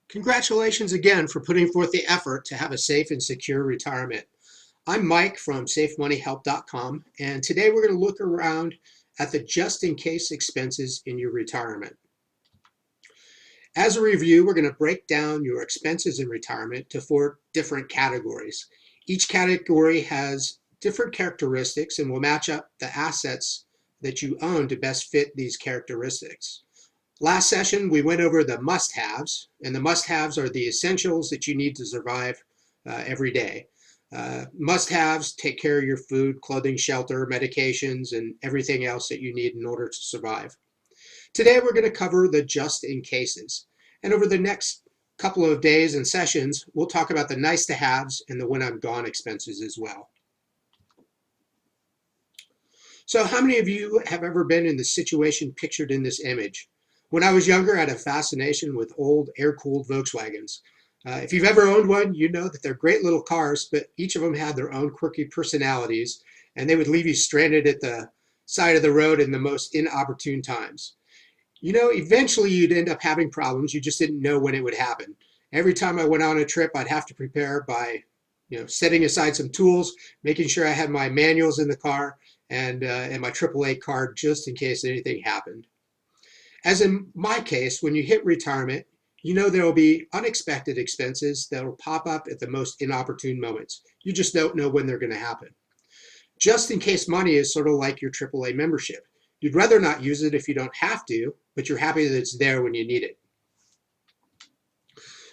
Congratulations again for putting forth the effort to have a safe and secure retirement. I'm Mike from SafeMoneyHelp.com, and today we're going to look around at the just-in-case expenses in your retirement. As a review, we're going to break down your expenses in retirement to 4 different categories. Each category has different characteristics and will match up the assets that you own to best fit these characteristics. Last session, we went over the must-haves, and the must-haves are the essentials that you need to survive every day. Must-haves take care of your food, clothing, shelter, medications, and everything else that you need in order to survive. Today, we're going to cover the just-in-cases. And over the next couple of days and sessions, we'll talk about the nice-to-haves and the when-I'm-gone expenses as well. So how many of you have ever been in the situation pictured in this image? When I was younger, I had a fascination with old air-cooled Volkswagens. If you've ever owned one, you know that they're great little cars, but each of them had their own quirky personalities, and they would leave you stranded at the side of the road in the most inopportune times. You know, eventually you'd end up having problems. You just didn't know when it would happen. Every time I went on a trip, I'd have to prepare by, setting aside some tools, making sure I had my manuals in the car and my AAA card just in case anything happened. As in my case, when you hit retirement, you know there will be unexpected expenses that will pop up at the most inopportune moments. You just don't know when they're going to happen. Just in case money is sort of like your AAA membership. You'd rather not use it if you don't have to, but you're happy that it's there when you need it.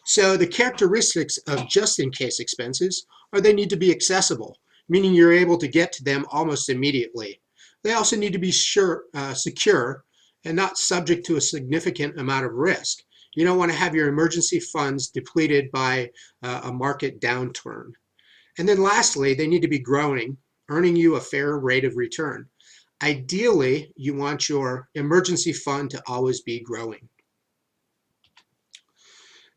So the characteristics of just-in-case expenses are they need to be accessible, meaning you're able to get to them almost immediately. They also need to be secure and not subject to a significant amount of risk. You don't want to have your emergency funds depleted by a market downturn. And then lastly, they need to be growing, earning you a fair rate of return. Ideally, you want your emergency fund to always be growing.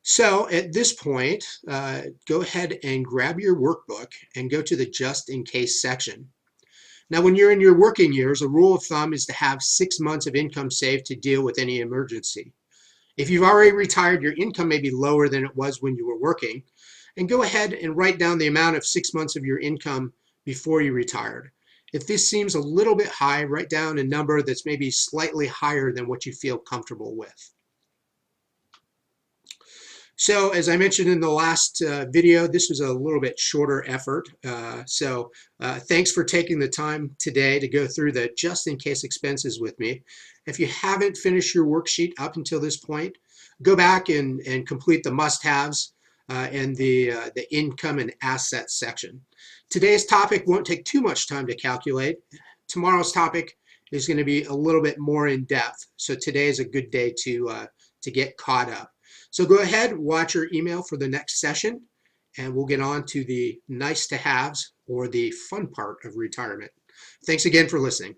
So at this point, go ahead and grab your workbook and go to the just in case section. Now, when you're in your working years, a rule of thumb is to have 6 months of income saved to deal with any emergency. If you've already retired, your income may be lower than it was when you were working. And go ahead and write down the amount of 6 months of your income before you retired. If this seems a little bit high, write down a number that's maybe slightly higher than what you feel comfortable with. So as I mentioned in the last video, this was a little bit shorter effort. Thanks for taking the time today to go through the just-in-case expenses with me. If you haven't finished your worksheet up until this point, go back and complete the must-haves and the income and assets section. Today's topic won't take too much time to calculate. Tomorrow's topic is going to be a little bit more in depth. So today is a good day to get caught up. So go ahead, watch your email for the next session, and we'll get on to the nice to haves or the fun part of retirement. Thanks again for listening.